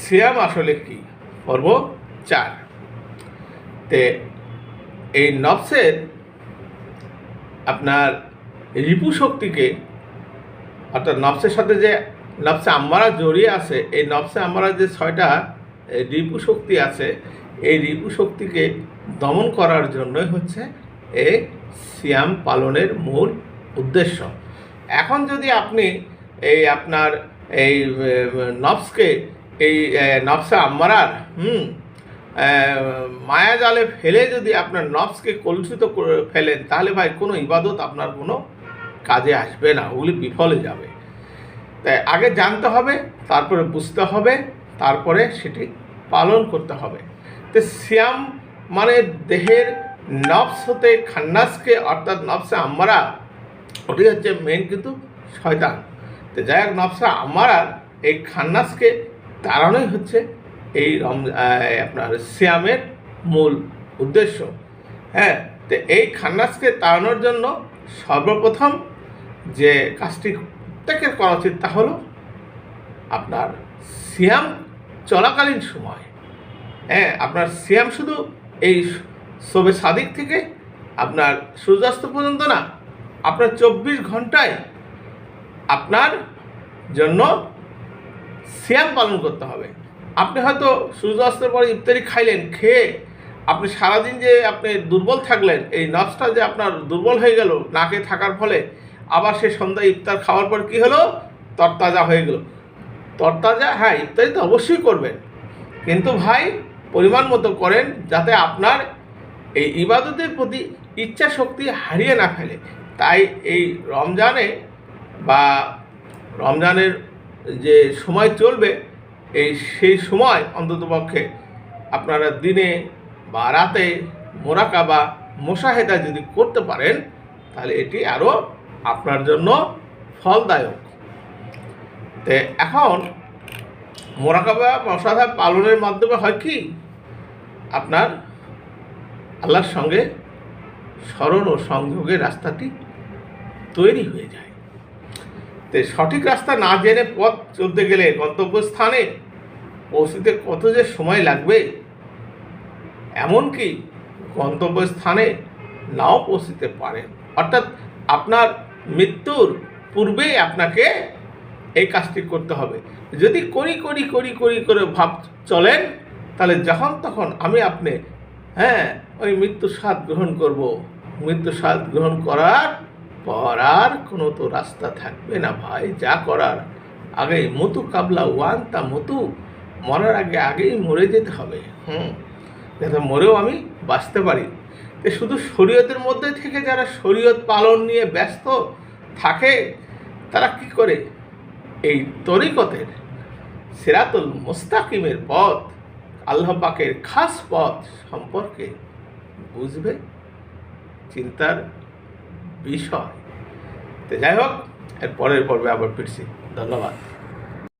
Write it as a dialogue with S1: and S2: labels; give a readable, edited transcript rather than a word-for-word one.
S1: সিয়াম আসলে কি? পর্ব 4। তে এই নফসের আপনার রিপু শক্তিকে, অর্থাৎ নফসের সাথে যে নফসে আম্মারা জড়িয়ে আছে, এই নফসে আম্মারা যে 6টা রিপু শক্তি আছে, এই রিপু শক্তিকে দমন করার জন্যই হচ্ছে এই সিয়াম পালনের মূল উদ্দেশ্য। এখন যদি আপনি এই আপনার এই নফসকে, এই নফসে আম্মারার মায়াজালে ফেলে যদি আপনার নফসকে কলুষিত করে ফেলেন, তাহলে ভাই কোনো ইবাদত আপনার কোনো কাজে আসবে না, ওগুলি বিফলে যাবে। তাই আগে জানতে হবে, তারপরে বুঝতে হবে, তারপরে সেটি পালন করতে হবে। তো সিয়াম মানে দেহের নফস হতে খান্নাসকে, অর্থাৎ নফসে আম্মারা, ওটি হচ্ছে মেন কিন্তু শয়তান। তো যাই হোক, নফসে আম্মারার এই খান্নাসকে তাড়ানোই হচ্ছে এই আপনার সিয়ামের মূল উদ্দেশ্য। হ্যাঁ, তো এই খান্নাসকে তাড়ানোর জন্য সর্বপ্রথম যে কাজটি প্রত্যেকের করা উচিত তা হলো আপনার সিয়াম চলাকালীন সময়, আপনার সিয়াম শুধু এই শবে সাদিক থেকে আপনার সূর্যাস্ত পর্যন্ত না, আপনার 24 ঘন্টায় আপনার জন্য সিয়াম পালন করতে হবে। আপনি হয়তো সূর্যাস্তের পরে ইফতারি খাইলেন, খেয়ে আপনি সারাদিন যে আপনি দুর্বল থাকলেন, এই নফসটা যে আপনার দুর্বল হয়ে গেল না খেয়ে থাকার ফলে, আবার সে সন্ধ্যায় ইফতার খাওয়ার পর কী হলো, তরতাজা হয়ে গেল। তরতাজা, হ্যাঁ, ইফতারি তো অবশ্যই করবেন, কিন্তু ভাই পরিমাণ মতো করেন, যাতে আপনার এই ইবাদতের প্রতি ইচ্ছা শক্তি হারিয়ে না ফেলে। তাই এই রমজানে বা রমজানের যে সময় চলবে, সেই সময় অন্ততপক্ষে আপনারা দিনে বা রাতে মোরাকাবা মুশাহেদা যদি করতে পারেন, তাহলে এটি আরও আপনার জন্য ফলদায়ক। তো এখন মোরাকাবা মুশাহাদা পালনের মাধ্যমে হয় কি, আপনার আল্লাহর সঙ্গে স্মরণ ও সংযোগের রাস্তাটি তৈরি হয়ে যায়। তো সঠিক রাস্তা না জেনে পথ চলতে গেলে গন্তব্যস্থানে পৌঁছতে কত যে সময় লাগবে, এমনকি গন্তব্যস্থানে নাও পৌঁছতে পারেন। অর্থাৎ আপনার মৃত্যুর পূর্বেই আপনাকে এই কাজটি করতে হবে। যদি করি করে ভাব চলেন, তাহলে যখন তখন আমি আপনি ওই মৃত্যুর স্বাদ গ্রহণ করব। মৃত্যুর স্বাদ গ্রহণ করার পর আর কোনো তো রাস্তা থাকবে না ভাই। যা করার আগে মতু কাবলা ওয়ান তা মতু, মরার আগেই মরে যেতে হবে, যাতে মরেও আমি বাঁচতে পারি। শুধু শরীয়তের মধ্যে থেকে যারা শরীয়ত পালন নিয়ে ব্যস্ত থাকে, তারা কি করে এই তরিকতের সিরাতুল মুস্তাকিমের পথ, আল্লাহ পাকের খাস পথ সম্পর্কে বুঝবে, চিন্তার বিষয়। তো যাই হোক, এর পরের পর্বে আবার ফিরছি। ধন্যবাদ।